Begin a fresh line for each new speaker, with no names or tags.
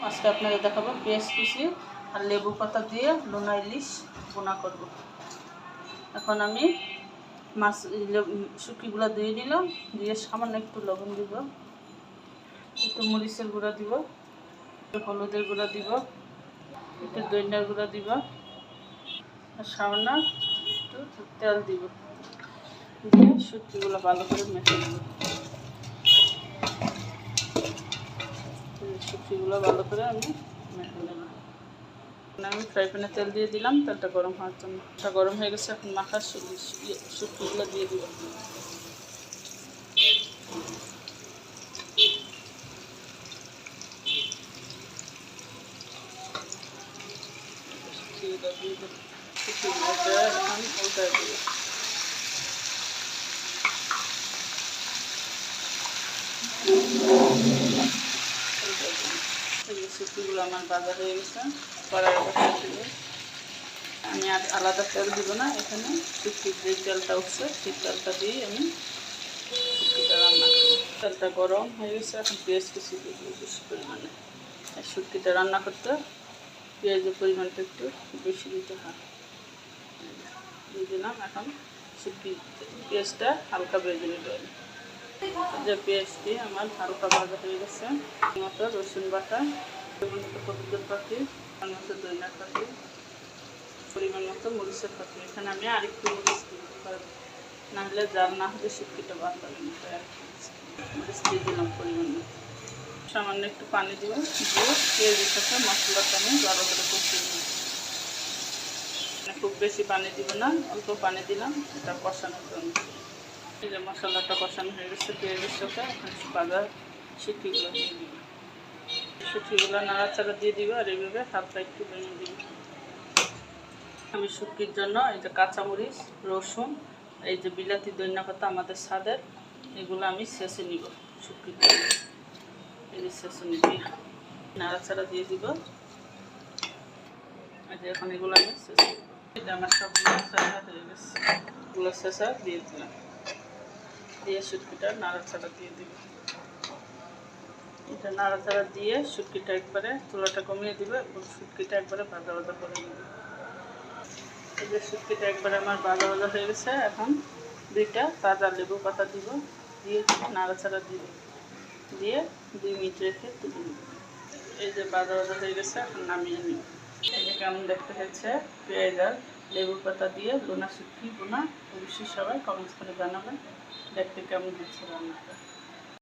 আজকে আপনাদের দেখাবো পেঁয়াজ কুচি আর লেবু পাতা দিয়ে লোনা ইলিশ বোনা করব। এখন আমি মাছ শুটকিগুলো দিয়ে নিলাম, দিয়ে সামান্য একটু লবণ দিব, একটু মরিচের গুঁড়া দিব, একটু হলুদের গুঁড়া দিব, একটু ধনিয়ার গুঁড়া দিব আর সামান্য একটু তেল দিব, দিয়ে শুটকিগুলো ভালো করে মেখে দেব। শুটকিগুলো ভালো করে আমি মেখে নেব। আমি ফ্রাই প্যানে তেল দিয়ে দিলাম, তেলটা গরম হওয়ার জন্য। তেলটা গরম হয়ে গেছে, এখন মাখা শুটকিগুলো দিয়ে দিব। শুটকিগুলোটা এখন উল্টায় দিব। শুটকিগুলো আমার ভাজা হয়ে গেছে। আমি আর আলাদা তেল দিব না, এখানে শুটকির যে তেলটা উঠছে সেই তেলটা দিয়ে আমি শুটকিটা রান্না করব। তেলটা গরম হয়ে গেছে, এখন পেঁয়াজ কুচি দিয়ে দিব বেশি পরিমাণে। শুটকিটা রান্না করতে পেঁয়াজের পরিমাণটা একটু বেশি দিতে হয়। দিয়ে দিলাম। এখন শুটকি পেঁয়াজটা হালকা ভেজে নিতে হবে। যে পেঁয়াজটি আমার হালকা ভাজা হয়ে গেছে। মতো রসুন বাটা, পরিমাণ মতো হলুদের পাতি, পরিমাণ মতো ধনিয়ার পাতি, পরিমাণ মতো মরিচের পাতি। এখানে আমি আরেকটু মরিচ দিতে পারবো, নাহলে জাল না হলে শুটকিটা ভালো লাগে না। মরিচ দিয়ে দিলাম পরিমাণ মতো। সামান্য একটু পানি দিব, দিয়ে পেঁয়াজের সাথে মশলাটা আমি ভালো করে কষিয়ে নিই। খুব বেশি পানি দিব না, অল্প পানি দিলাম এটা কষানোর জন্য। এই যে মশলাটা কষানো হয়ে গেছে পেঁয়াজের সাথে, এখন ভাজা শুটকিগুলো দিয়ে দিব। শুটকিগুলো নাড়াচাড়া দিয়ে দিব আর এইভাবে হালকা একটু ভেঙে দিব। আমি শুটকির জন্য এই যে কাঁচামরিচ, রসুন, এই যে বিলাতি, ধনিয়া পাতা আমাদের স্বাদের, এগুলো আমি শেষে নিব। শুটকির জন্য এই যে শেষে নিব, নাড়াচাড়া দিয়ে দিব। এই যে এখন এগুলো আমি শেষে দিব। এটা আমার সবগুলো নাড়াচাড়া হয়ে গেছে, এগুলো শেষে দিয়ে দিলাম। দিয়ে শুটকিটা নাড়াচাড়া দিয়ে দিব। এটা নাড়াচাড়া দিয়ে শুটকিটা একবারে চুলাটা কমিয়ে দিবে এবং শুটকিটা একবারে ভাজা ভাজা করে নেবে। এই যে শুটকিটা একবারে আমার ভাজা ভাজা হয়ে গেছে, এখন দুইটা তাজা লেবু পাতা দিব, দিয়ে নাড়াচাড়া দিব, দিয়ে 2 মিনিট রেখে তুলে নেব। এই যে ভাজা ভাজা হয়ে গেছে, এখন নামিয়ে নিব। এই যে কেমন দেখতে হয়েছে পেঁয়াজ আর লেবু পাতা দিয়ে লোনা শুটকি বোনা। অবশ্যই সবাই কমেন্টস করে জানাবেন দেখতে কেমন হচ্ছে রান্নাটা।